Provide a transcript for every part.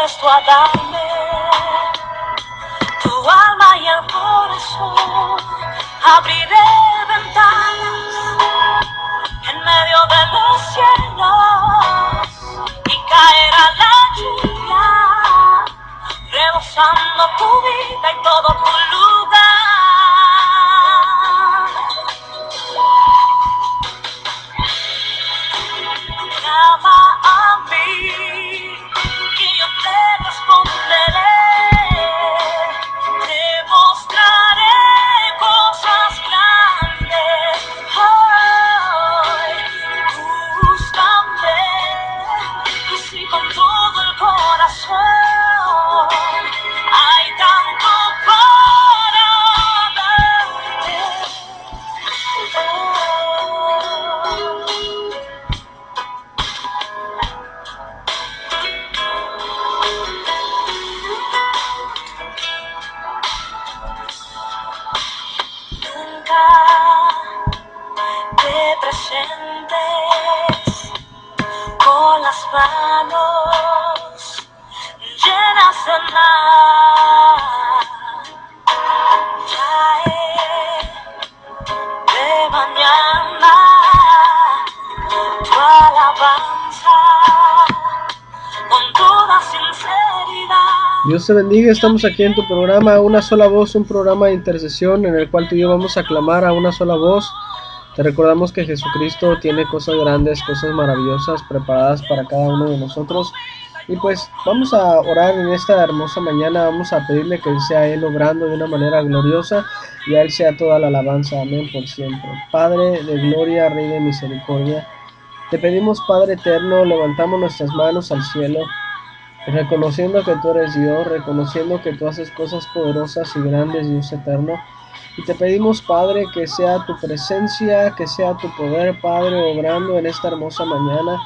dispuesto a darme tu alma y el corazón. Abriré ventanas en medio de los cielos y caerá la lluvia, rebosando tu vida y todo tu lugar. Llama a mí, que yo te responderé, te mostraré cosas grandes. Hoy, búscame, así con todo el corazón. Hay tanto para darte. Nunca te presentes con las manos llenas de mar. Trae de mañana tu alabanza con toda sinceridad. Dios te bendiga, estamos aquí en tu programa Una Sola Voz, un programa de intercesión en el cual tú y yo vamos a clamar a una sola voz. Te recordamos que Jesucristo tiene cosas grandes, cosas maravillosas preparadas para cada uno de nosotros. Y pues vamos a orar en esta hermosa mañana, vamos a pedirle que sea Él obrando de una manera gloriosa y a Él sea toda la alabanza, amén, por siempre. Padre de gloria, Rey de misericordia, te pedimos, Padre eterno, levantamos nuestras manos al cielo, reconociendo que tú eres Dios, reconociendo que tú haces cosas poderosas y grandes, Dios eterno. Y te pedimos, Padre, que sea tu presencia, que sea tu poder, Padre, obrando en esta hermosa mañana.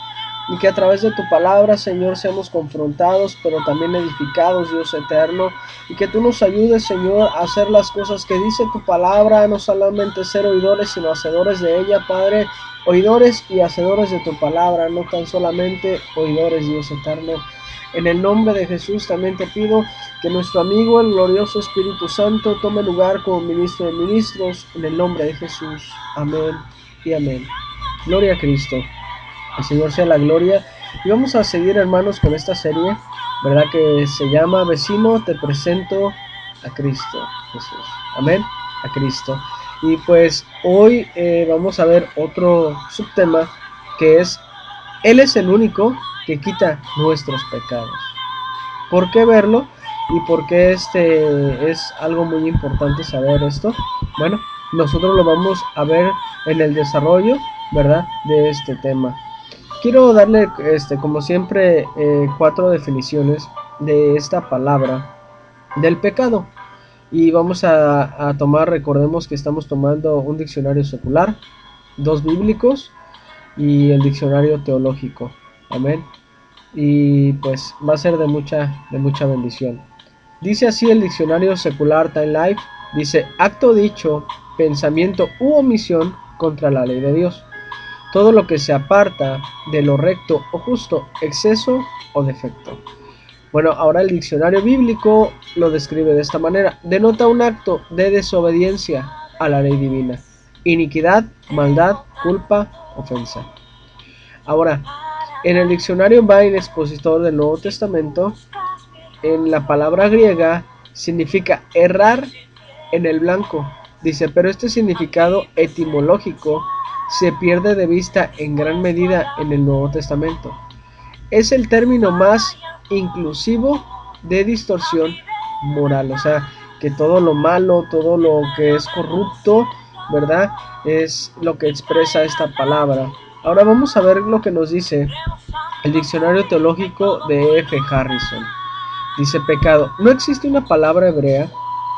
Y que a través de tu palabra, Señor, seamos confrontados, pero también edificados, Dios eterno. Y que tú nos ayudes, Señor, a hacer las cosas que dice tu palabra, no solamente ser oidores, sino hacedores de ella, Padre. Oidores y hacedores de tu palabra, no tan solamente oidores, Dios eterno. En el nombre de Jesús también te pido que nuestro amigo, el glorioso Espíritu Santo, tome lugar como ministro de ministros, en el nombre de Jesús. Amén y amén. Gloria a Cristo. Al Señor sea la gloria. Y vamos a seguir, hermanos, con esta serie, ¿verdad? Que se llama Vecino, te presento a Cristo Jesús. Amén, a Cristo. Y pues hoy vamos a ver otro subtema que es: Él es el único que quita nuestros pecados. ¿Por qué verlo? ¿Y por qué es algo muy importante saber esto? Bueno, nosotros lo vamos a ver en el desarrollo, ¿verdad?, de este tema. Quiero darle, como siempre, 4 definiciones de esta palabra del pecado. Y vamos a tomar, recordemos que estamos tomando un diccionario secular, 2 bíblicos y el diccionario teológico. Amén. Y pues va a ser de mucha bendición. Dice así el diccionario secular Time Life, dice: acto dicho, pensamiento u omisión contra la ley de Dios. Todo lo que se aparta de lo recto o justo, exceso o defecto. Bueno, ahora el diccionario bíblico lo describe de esta manera: denota un acto de desobediencia a la ley divina, iniquidad, maldad, culpa, ofensa. Ahora, en el diccionario Bain Expositor del Nuevo Testamento, en la palabra griega significa errar en el blanco. Dice, pero este significado etimológico se pierde de vista en gran medida en el Nuevo Testamento. Es el término más inclusivo de distorsión moral, o sea, que todo lo malo, todo lo que es corrupto, ¿verdad?, es lo que expresa esta palabra. Ahora vamos a ver lo que nos dice el diccionario teológico de F. Harrison. Dice: pecado. No existe una palabra hebrea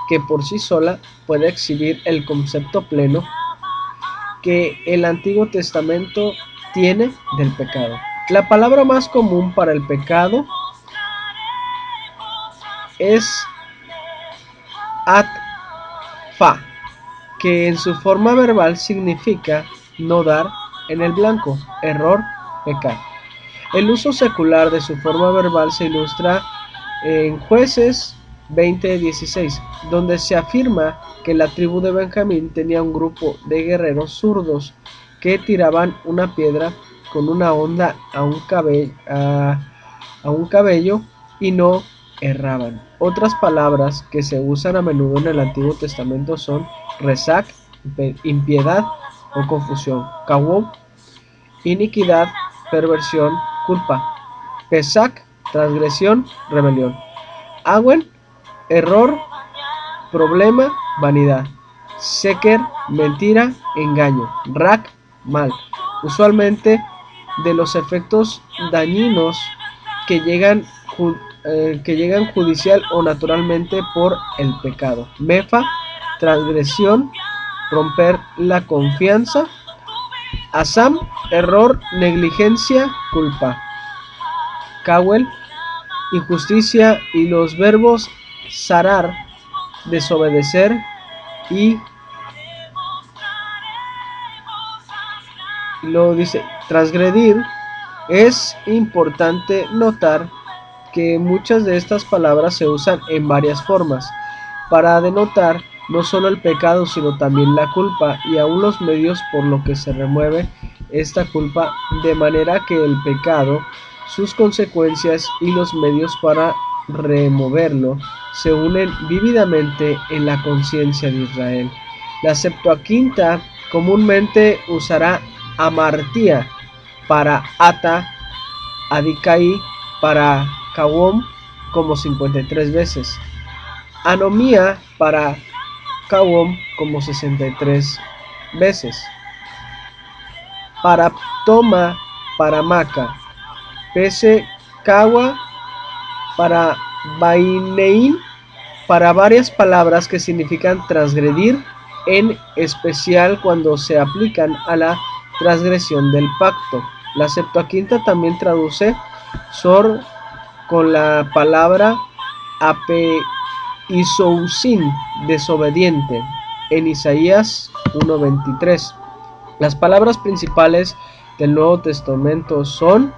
que por sí sola pueda exhibir el concepto pleno que el Antiguo Testamento tiene del pecado. La palabra más común para el pecado es atfa, que en su forma verbal significa no dar en el blanco, error, pecar. El uso secular de su forma verbal se ilustra en Jueces 20:16, donde se afirma que la tribu de Benjamín tenía un grupo de guerreros zurdos que tiraban una piedra con una honda a un cabello y no erraban. Otras palabras que se usan a menudo en el Antiguo Testamento son rezak, impiedad o confusión; kawom, iniquidad, perversión, culpa; pesak, transgresión, rebelión; awen, error, problema, vanidad; seker, mentira, engaño; rak, mal. Usualmente de los efectos dañinos que llegan judicial o naturalmente por el pecado. Mefa, transgresión, romper la confianza. Asam, error, negligencia, culpa. Kawel, injusticia, y los verbos zarar, desobedecer, y lo dice transgredir. Es importante notar que muchas de estas palabras se usan en varias formas para denotar no solo el pecado, sino también la culpa y aún los medios por los que se remueve esta culpa, de manera que el pecado, sus consecuencias y los medios para removerlo se unen vívidamente en la conciencia de Israel. La Septuaginta comúnmente usará amartía para ata, adikai para kawom como 53 veces, anomía para kawom como 63 veces, para toma para maca, pese kawa para bainein, para varias palabras que significan transgredir, en especial cuando se aplican a la transgresión del pacto. La Septuaginta también traduce sor con la palabra apeisousin, desobediente, en Isaías 1:23. Las palabras principales del Nuevo Testamento son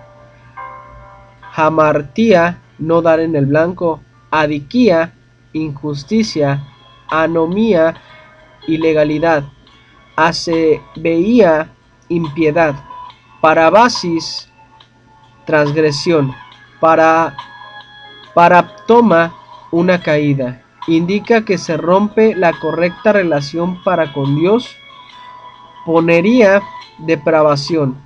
hamartía, no dar en el blanco; adiquía, injusticia; anomía, ilegalidad; asebeía, impiedad; parabasis, transgresión; paraptoma, una caída. Indica que se rompe la correcta relación para con Dios. Ponería, depravación;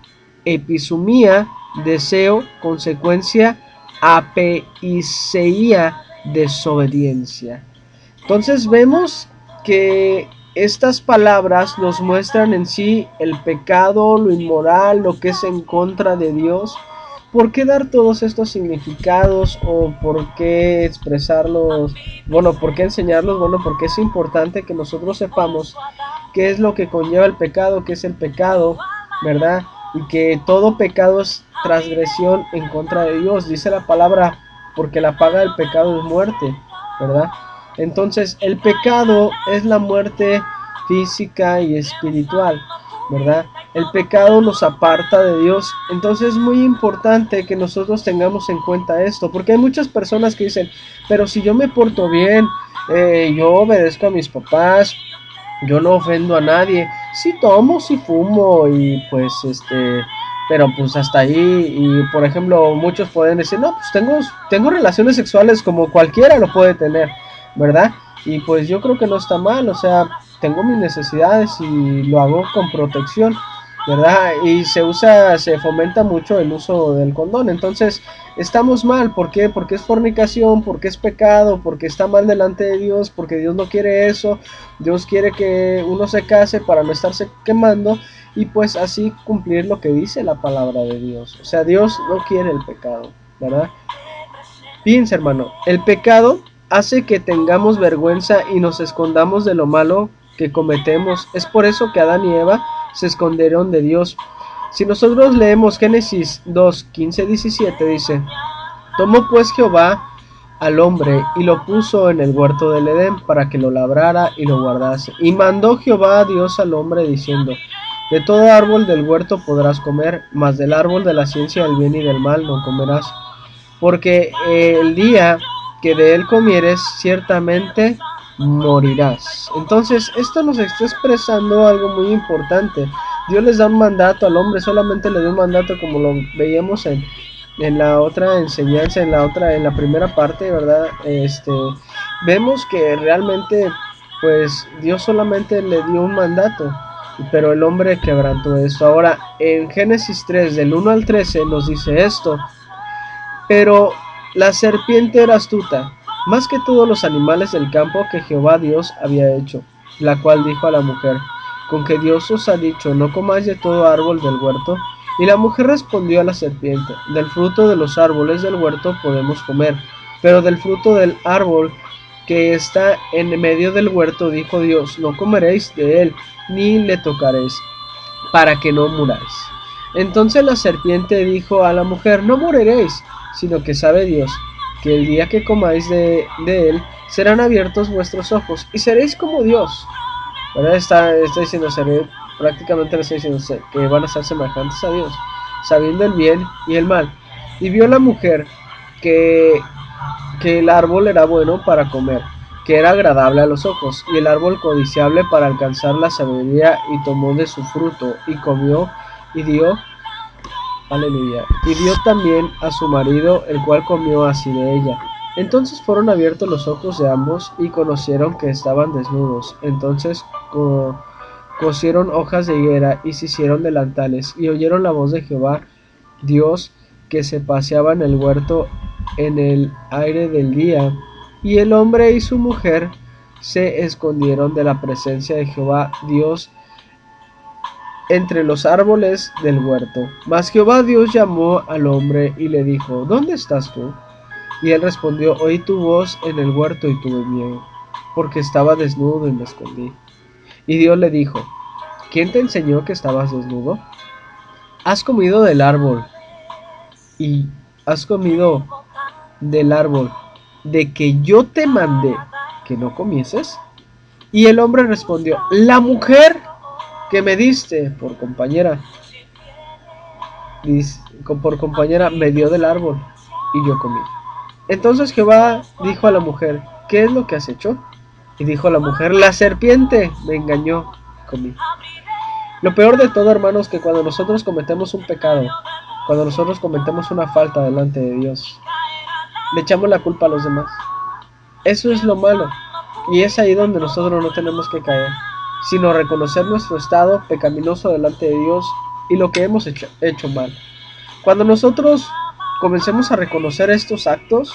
episumía, deseo, consecuencia; apeiseía, desobediencia. Entonces vemos que estas palabras nos muestran en sí el pecado, lo inmoral, lo que es en contra de Dios. ¿Por qué dar todos estos significados o por qué expresarlos? Bueno, ¿por qué enseñarlos? Bueno, porque es importante que nosotros sepamos qué es lo que conlleva el pecado, qué es el pecado, ¿verdad? Y que todo pecado es transgresión en contra de Dios. Dice la palabra, porque la paga del pecado es muerte, ¿verdad? Entonces, el pecado es la muerte física y espiritual, ¿verdad? El pecado nos aparta de Dios. Entonces es muy importante que nosotros tengamos en cuenta esto, porque hay muchas personas que dicen, pero si yo me porto bien, yo obedezco a mis papás, yo no ofendo a nadie, sí tomo, sí fumo, y pues pero pues hasta ahí. Y por ejemplo, muchos pueden decir, no, pues tengo relaciones sexuales como cualquiera lo puede tener, ¿verdad? Y pues yo creo que no está mal, o sea, tengo mis necesidades y lo hago con protección, ¿verdad? Y se fomenta mucho el uso del condón. Entonces estamos mal. ¿Por qué? Porque es fornicación, porque es pecado, porque está mal delante de Dios, porque Dios no quiere eso. Dios quiere que uno se case para no estarse quemando y pues así cumplir lo que dice la palabra de Dios. O sea, Dios no quiere el pecado, ¿verdad? Fíjense, hermano, el pecado hace que tengamos vergüenza y nos escondamos de lo malo que cometemos. Es por eso que Adán y Eva se escondieron de Dios. Si nosotros leemos Génesis 2:15-17, dice: tomó pues Jehová al hombre y lo puso en el huerto del Edén para que lo labrara y lo guardase. Y mandó Jehová a Dios al hombre diciendo: de todo árbol del huerto podrás comer, mas del árbol de la ciencia del bien y del mal no comerás, porque el día que de él comieres, ciertamente morirás. Entonces, esto nos está expresando algo muy importante. Dios les da un mandato al hombre, solamente le da un mandato, como lo veíamos en la otra enseñanza, en la primera parte, ¿verdad? Vemos que realmente, pues, Dios solamente le dio un mandato, pero el hombre quebrantó esto. Ahora, en Génesis 3, del 1 al 13, nos dice esto: pero la serpiente era astuta, más que todos los animales del campo que Jehová Dios había hecho, la cual dijo a la mujer: ¿con que Dios os ha dicho, no comáis de todo árbol del huerto? Y la mujer respondió a la serpiente: del fruto de los árboles del huerto podemos comer, pero del fruto del árbol que está en medio del huerto, dijo Dios, no comeréis de él, ni le tocaréis, para que no muráis. Entonces la serpiente dijo a la mujer: no moriréis, sino que sabe Dios que el día que comáis de él, serán abiertos vuestros ojos, y seréis como Dios. ¿Verdad? Está diciendo, prácticamente le está diciendo que van a ser semejantes a Dios, sabiendo el bien y el mal. Y vio la mujer que el árbol era bueno para comer, que era agradable a los ojos, y el árbol codiciable para alcanzar la sabiduría, y tomó de su fruto, y comió, y dio, aleluya, y dio también a su marido, el cual comió así de ella. Entonces fueron abiertos los ojos de ambos, y conocieron que estaban desnudos. Entonces cosieron hojas de higuera, y se hicieron delantales, y oyeron la voz de Jehová Dios, que se paseaba en el huerto en el aire del día. Y el hombre y su mujer se escondieron de la presencia de Jehová Dios entre los árboles del huerto. Mas Jehová Dios llamó al hombre y le dijo: ¿dónde estás tú? Y él respondió: oí tu voz en el huerto y tuve miedo, porque estaba desnudo y me escondí. Y Dios le dijo: ¿quién te enseñó que estabas desnudo? ¿Has comido del árbol de que yo te mandé que no comieses? Y el hombre respondió: la mujer que me diste por compañera me dio del árbol y yo comí. Entonces Jehová dijo a la mujer: ¿qué es lo que has hecho? Y dijo la mujer: la serpiente me engañó y comí. Lo peor de todo, hermanos, que cuando nosotros cometemos un pecado, cuando nosotros cometemos una falta delante de Dios, le echamos la culpa a los demás. Eso es lo malo, y es ahí donde nosotros no tenemos que caer, sino reconocer nuestro estado pecaminoso delante de Dios y lo que hemos hecho mal. Cuando nosotros comencemos a reconocer estos actos,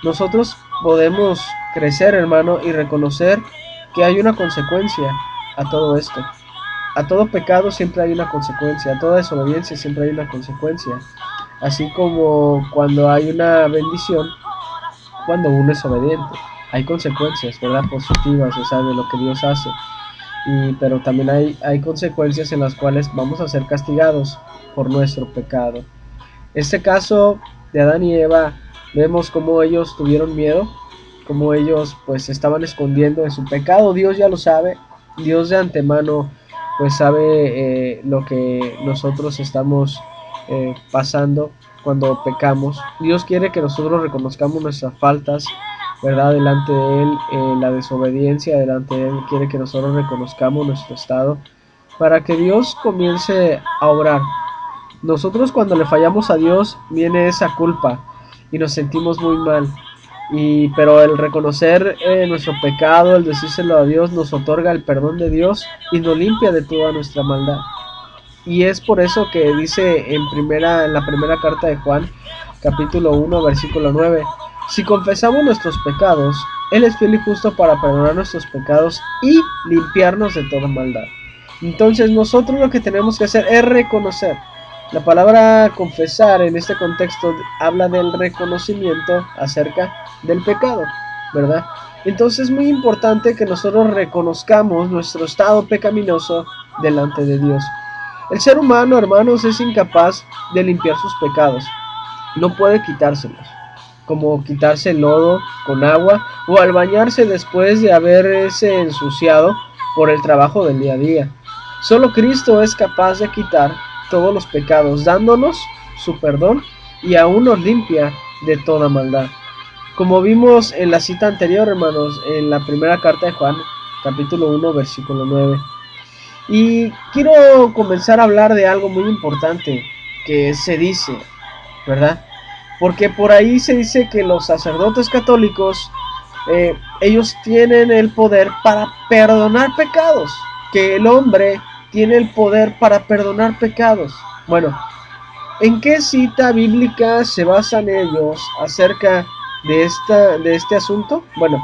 nosotros podemos crecer, hermano, y reconocer que hay una consecuencia a todo esto. A todo pecado siempre hay una consecuencia, a toda desobediencia siempre hay una consecuencia. Así como cuando hay una bendición, cuando uno es obediente, hay consecuencias, ¿verdad? Positivas, o sea, de lo que Dios hace. Pero también hay consecuencias en las cuales vamos a ser castigados por nuestro pecado. Este caso de Adán y Eva, vemos cómo ellos tuvieron miedo, cómo ellos pues estaban escondiendo de su pecado. Dios ya lo sabe, Dios de antemano pues sabe lo que nosotros estamos pasando cuando pecamos. Dios quiere que nosotros reconozcamos nuestras faltas, ¿verdad? Delante de Él, la desobediencia delante de Él. Quiere que nosotros reconozcamos nuestro estado para que Dios comience a obrar. Nosotros cuando le fallamos a Dios viene esa culpa y nos sentimos muy mal, pero el reconocer nuestro pecado, el decírselo a Dios, nos otorga el perdón de Dios y nos limpia de toda nuestra maldad. Y es por eso que dice en la primera carta de Juan, capítulo 1, versículo 9: si confesamos nuestros pecados, Él es fiel y justo para perdonar nuestros pecados y limpiarnos de toda maldad. Entonces nosotros lo que tenemos que hacer es reconocer. La palabra confesar en este contexto habla del reconocimiento acerca del pecado, ¿verdad? Entonces es muy importante que nosotros reconozcamos nuestro estado pecaminoso delante de Dios. El ser humano, hermanos, es incapaz de limpiar sus pecados. No puede quitárselos, como quitarse el lodo con agua o al bañarse después de haberse ensuciado por el trabajo del día a día. Solo Cristo es capaz de quitar todos los pecados, dándonos su perdón y aún nos limpia de toda maldad. como vimos en la cita anterior, hermanos, en la primera carta de Juan, capítulo 1, versículo 9. Y quiero comenzar a hablar de algo muy importante que se dice, ¿verdad? Porque por ahí se dice que los sacerdotes católicos, ellos tienen el poder para perdonar pecados, que el hombre tiene el poder para perdonar pecados. Bueno, ¿en qué cita bíblica se basan ellos acerca de este asunto? Bueno,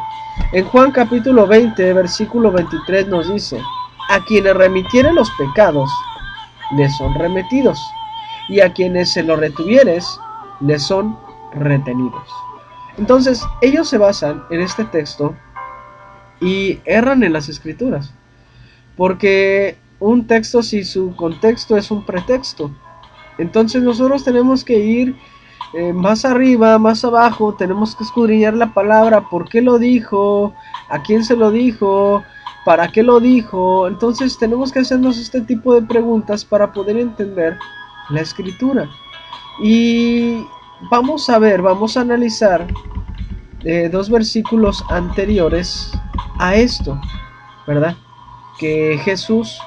en Juan capítulo 20, versículo 23 nos dice: a quienes remitieren los pecados, les son remitidos, y a quienes se los retuvieres, les son retenidos. Entonces, ellos se basan en este texto y erran en las escrituras, porque un texto, si su contexto es un pretexto, entonces nosotros tenemos que ir más arriba, más abajo, tenemos que escudriñar la palabra, por qué lo dijo, a quién se lo dijo, para qué lo dijo. Entonces tenemos que hacernos este tipo de preguntas para poder entender la escritura. Y vamos a analizar dos versículos anteriores a esto, ¿verdad? Que Jesús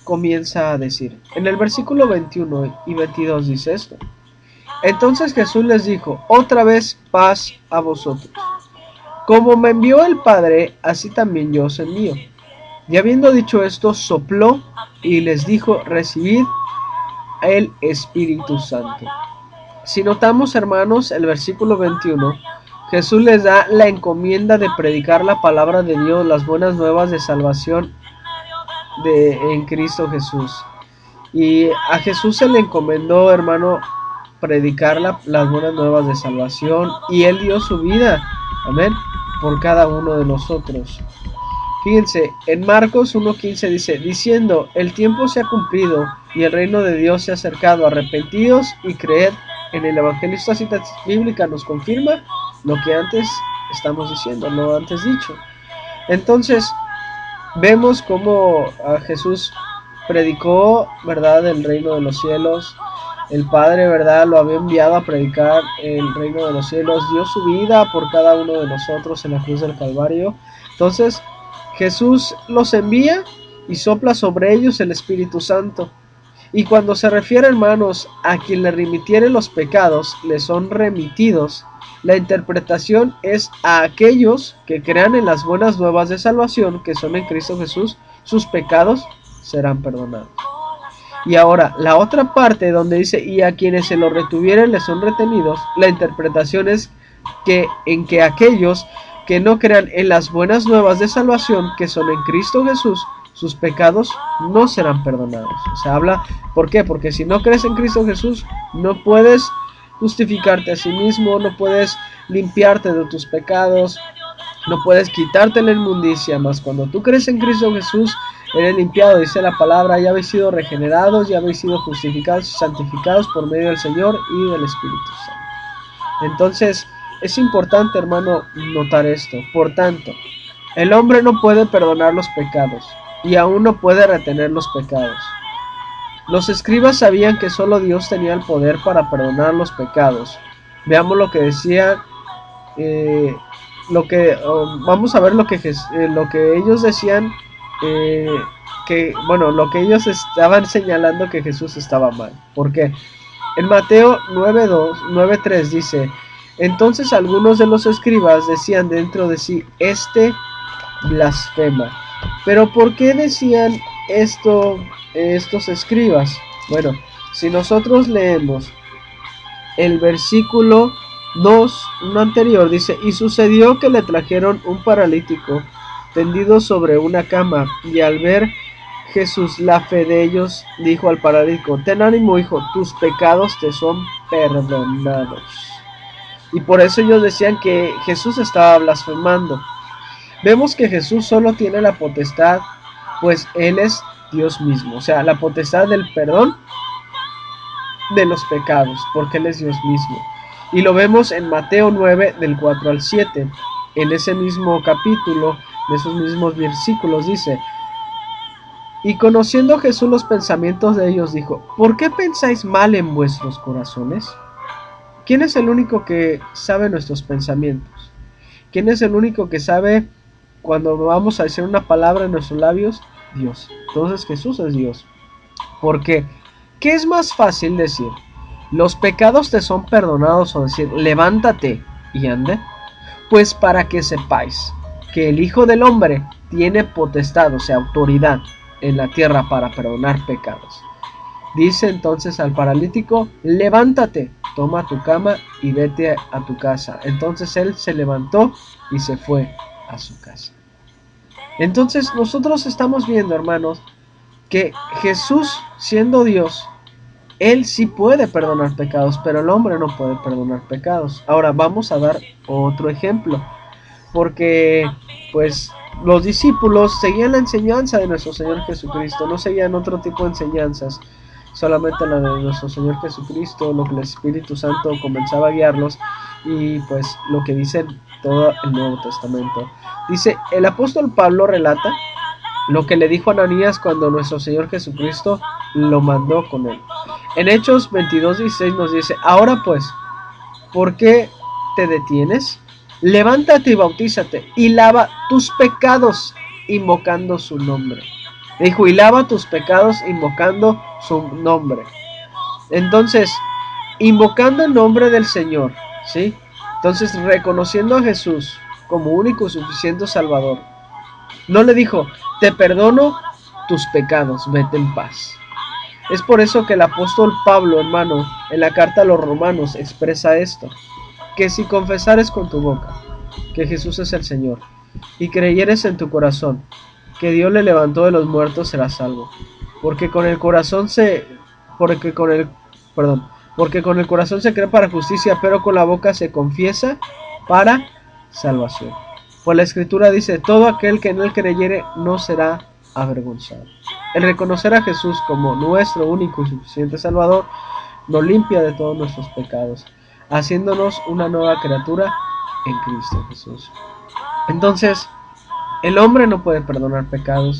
comienza a decir. En el versículo 21 y 22 dice esto: entonces Jesús les dijo: otra vez paz a vosotros. Como me envió el Padre, así también yo os envío. Y habiendo dicho esto, sopló y les dijo: recibid el Espíritu Santo. Si notamos, hermanos, el versículo 21, Jesús les da la encomienda de predicar la palabra de Dios, las buenas nuevas de salvación en Cristo Jesús. Y a Jesús se le encomendó, hermano, predicar las buenas nuevas de salvación, y Él dio su vida, amén, por cada uno de nosotros. Fíjense, en Marcos 1:15 dice: diciendo, el tiempo se ha cumplido y el reino de Dios se ha acercado, arrepentidos y creed en el Evangelio. Esta cita bíblica nos confirma lo que antes estamos diciendo, lo antes dicho. Entonces, vemos cómo Jesús predicó, ¿verdad?, el reino de los cielos. El Padre, ¿verdad?, lo había enviado a predicar el reino de los cielos, dio su vida por cada uno de nosotros en la cruz del Calvario. Entonces, Jesús los envía y sopla sobre ellos el Espíritu Santo. Y cuando se refiere, hermanos, a quien le remitiere los pecados, le son remitidos, la interpretación es a aquellos que crean en las buenas nuevas de salvación, que son en Cristo Jesús, sus pecados serán perdonados. Y ahora, la otra parte donde dice: y a quienes se lo retuvieren les son retenidos, la interpretación es que aquellos que no crean en las buenas nuevas de salvación, que son en Cristo Jesús, sus pecados no serán perdonados. O sea, habla, ¿por qué? Porque si no crees en Cristo Jesús, no puedes justificarte a sí mismo, no puedes limpiarte de tus pecados, no puedes quitarte la inmundicia. Mas cuando tú crees en Cristo Jesús, eres limpiado, dice la palabra: ya habéis sido regenerados, ya habéis sido justificados y santificados por medio del Señor y del Espíritu Santo. Entonces, es importante, hermano, notar esto. Por tanto, el hombre no puede perdonar los pecados, y aún no puede retener los pecados. Los escribas sabían que solo Dios tenía el poder para perdonar los pecados. Veamos lo que decía, vamos a ver lo que ellos decían, lo que ellos estaban señalando que Jesús estaba mal. ¿Por qué? En Mateo 9:3 dice: entonces algunos de los escribas decían dentro de sí: este blasfema. Pero ¿por qué decían esto estos escribas? Bueno, si nosotros leemos el versículo 2, uno anterior, dice: y sucedió que le trajeron un paralítico tendido sobre una cama, y al ver Jesús la fe de ellos, dijo al paralítico: ten ánimo, hijo, tus pecados te son perdonados. Y por eso ellos decían que Jesús estaba blasfemando. Vemos que Jesús solo tiene la potestad, pues Él es Dios mismo, o sea, la potestad del perdón de los pecados, porque Él es Dios mismo. Y lo vemos en Mateo 9, del 4 al 7. En ese mismo capítulo, en esos mismos versículos, dice: y conociendo Jesús los pensamientos de ellos, dijo: ¿por qué pensáis mal en vuestros corazones? ¿Quién es el único que sabe nuestros pensamientos? ¿Quién es el único que sabe cuando vamos a decir una palabra en nuestros labios? Dios. Entonces Jesús es Dios. Porque, ¿qué es más fácil decir? ¿Los pecados te son perdonados o decir, levántate y ande? Pues para que sepáis que el Hijo del Hombre tiene potestad, o sea, autoridad en la tierra para perdonar pecados. Dice entonces al paralítico, levántate, toma tu cama y vete a tu casa. Entonces él se levantó y se fue a su casa. Entonces nosotros estamos viendo, hermanos, que Jesús, siendo Dios, Él sí puede perdonar pecados, pero el hombre no puede perdonar pecados. Ahora vamos a dar otro ejemplo, porque pues los discípulos seguían la enseñanza de nuestro Señor Jesucristo, no seguían otro tipo de enseñanzas, solamente la de nuestro Señor Jesucristo, lo que el Espíritu Santo comenzaba a guiarlos, y pues lo que dice todo el Nuevo Testamento. Dice, el apóstol Pablo relata lo que le dijo a Ananías cuando nuestro Señor Jesucristo lo mandó con él. En Hechos 22:16 nos dice, ahora pues, ¿por qué te detienes? Levántate y bautízate y lava tus pecados invocando su nombre. Dijo, y lava tus pecados invocando su nombre. Entonces, invocando el nombre del Señor, ¿sí? Entonces, reconociendo a Jesús como único y suficiente Salvador. No le dijo, te perdono tus pecados, vete en paz. Es por eso que el apóstol Pablo, hermano, en la carta a los Romanos expresa esto, que si confesares con tu boca que Jesús es el Señor y creyeres en tu corazón que Dios le levantó de los muertos, serás salvo. Porque con el corazón se cree para justicia, pero con la boca se confiesa para salvación. Pues la Escritura dice, todo aquel que en él creyere no será avergonzado. El reconocer a Jesús como nuestro único y suficiente Salvador nos limpia de todos nuestros pecados, haciéndonos una nueva criatura en Cristo Jesús. Entonces, el hombre no puede perdonar pecados.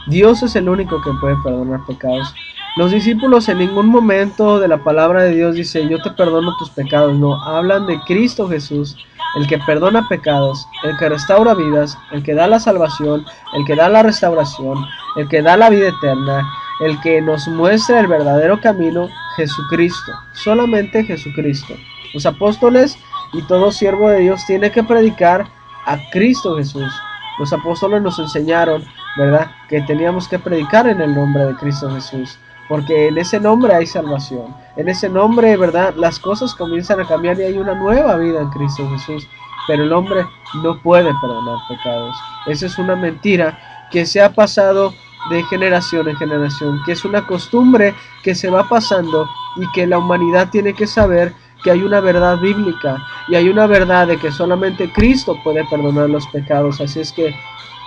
Dios es el único que puede perdonar pecados. Los discípulos en ningún momento de la palabra de Dios dice, yo te perdono tus pecados. No, hablan de Cristo Jesús, el que perdona pecados, el que restaura vidas, el que da la salvación, el que da la restauración, el que da la vida eterna, el que nos muestra el verdadero camino, Jesucristo, solamente Jesucristo. Los apóstoles y todo siervo de Dios tiene que predicar a Cristo Jesús. Los apóstoles nos enseñaron, ¿verdad?, que teníamos que predicar en el nombre de Cristo Jesús, porque en ese nombre hay salvación, en ese nombre, ¿verdad?, las cosas comienzan a cambiar y hay una nueva vida en Cristo Jesús, pero el hombre no puede perdonar pecados. Esa es una mentira que se ha pasado de generación en generación, que es una costumbre que se va pasando y que la humanidad tiene que saber que hay una verdad bíblica y hay una verdad de que solamente Cristo puede perdonar los pecados. Así es que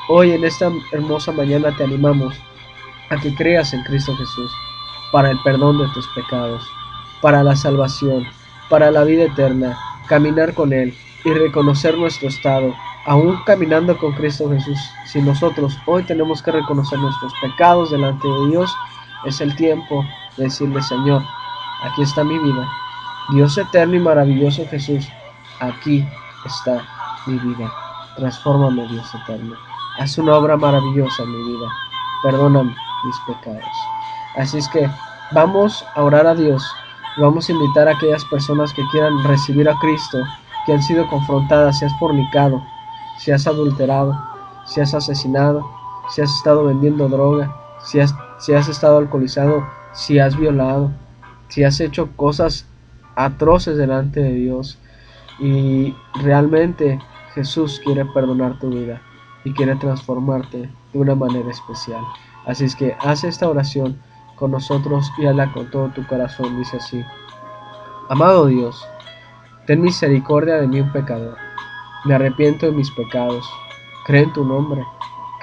hoy en esta hermosa mañana te animamos a que creas en Cristo Jesús para el perdón de tus pecados, para la salvación, para la vida eterna, caminar con Él y reconocer nuestro estado. Aún caminando con Cristo Jesús, si nosotros hoy tenemos que reconocer nuestros pecados delante de Dios, es el tiempo de decirle, Señor, aquí está mi vida. Dios eterno y maravilloso Jesús, aquí está mi vida. Transfórmame, Dios eterno. Haz una obra maravillosa en mi vida. Perdóname mis pecados. Así es que vamos a orar a Dios. Vamos a invitar a aquellas personas que quieran recibir a Cristo, que han sido confrontadas, si has fornicado, si has adulterado, si has asesinado, si has estado vendiendo droga, si has estado alcoholizado, si has violado, si has hecho cosas atroces delante de Dios, y realmente Jesús quiere perdonar tu vida y quiere transformarte de una manera especial. Así es que haz esta oración con nosotros y hazla con todo tu corazón. Dice así: amado Dios, ten misericordia de mí, un pecador. Me arrepiento de mis pecados. Creo en tu nombre.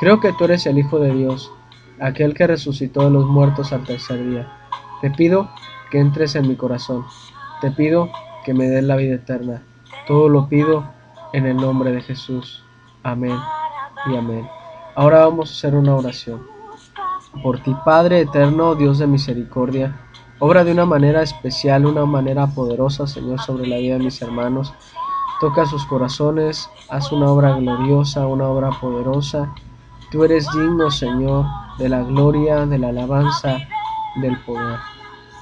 Creo que tú eres el Hijo de Dios, aquel que resucitó de los muertos al tercer día. Te pido que entres en mi corazón. Te pido que me des la vida eterna. Todo lo pido en el nombre de Jesús. Amén y amén. Ahora vamos a hacer una oración. Por ti, Padre eterno, Dios de misericordia, obra de una manera especial, una manera poderosa, Señor, sobre la vida de mis hermanos. Toca sus corazones, haz una obra gloriosa, una obra poderosa. Tú eres digno, Señor, de la gloria, de la alabanza, del poder.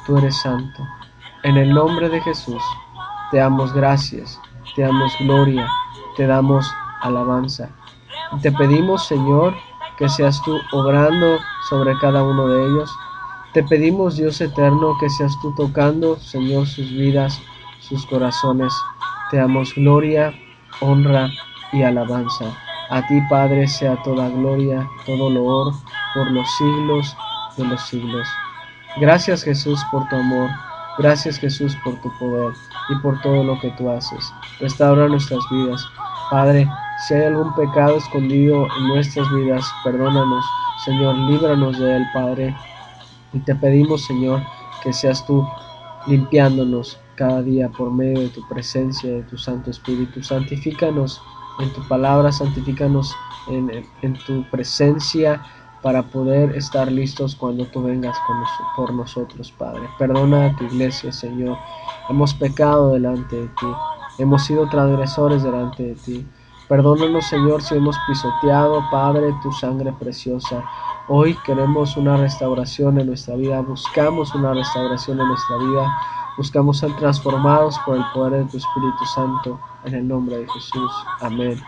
Tú eres santo. En el nombre de Jesús, te damos gracias, te damos gloria, te damos alabanza. Y te pedimos, Señor, que seas tú obrando sobre cada uno de ellos. Te pedimos, Dios eterno, que seas tú tocando, Señor, sus vidas, sus corazones. Te damos gloria, honra y alabanza. A ti, Padre, sea toda gloria, todo loor, por los siglos de los siglos. Gracias, Jesús, por tu amor. Gracias, Jesús, por tu poder y por todo lo que tú haces. Restaura nuestras vidas. Padre, si hay algún pecado escondido en nuestras vidas, perdónanos. Señor, líbranos de él, Padre. Y te pedimos, Señor, que seas tú limpiándonos cada día por medio de tu presencia, de tu Santo Espíritu. Santifícanos en tu palabra, santifícanos en tu presencia para poder estar listos cuando tú vengas por nosotros, Padre. Perdona a tu iglesia, Señor. Hemos pecado delante de ti. Hemos sido transgresores delante de ti. Perdónanos, Señor, si hemos pisoteado, Padre, tu sangre preciosa. Hoy queremos una restauración en nuestra vida, buscamos una restauración en nuestra vida, buscamos ser transformados por el poder de tu Espíritu Santo, en el nombre de Jesús. Amén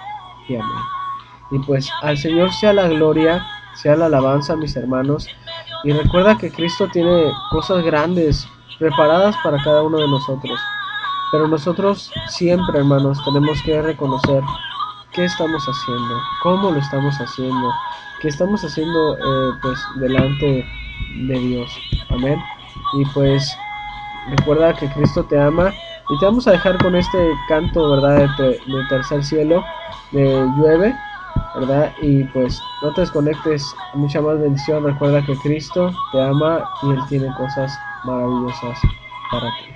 y amén. Y pues al Señor sea la gloria, sea la alabanza, mis hermanos, y recuerda que Cristo tiene cosas grandes preparadas para cada uno de nosotros, pero nosotros siempre, hermanos, tenemos que reconocer qué estamos haciendo, cómo lo estamos haciendo, qué estamos haciendo pues delante de Dios. Amén. Y pues recuerda que Cristo te ama, y te vamos a dejar con este canto, ¿verdad? De tercer cielo, de llueve, ¿verdad? Y pues no te desconectes, mucha más bendición. Recuerda que Cristo te ama y Él tiene cosas maravillosas para ti.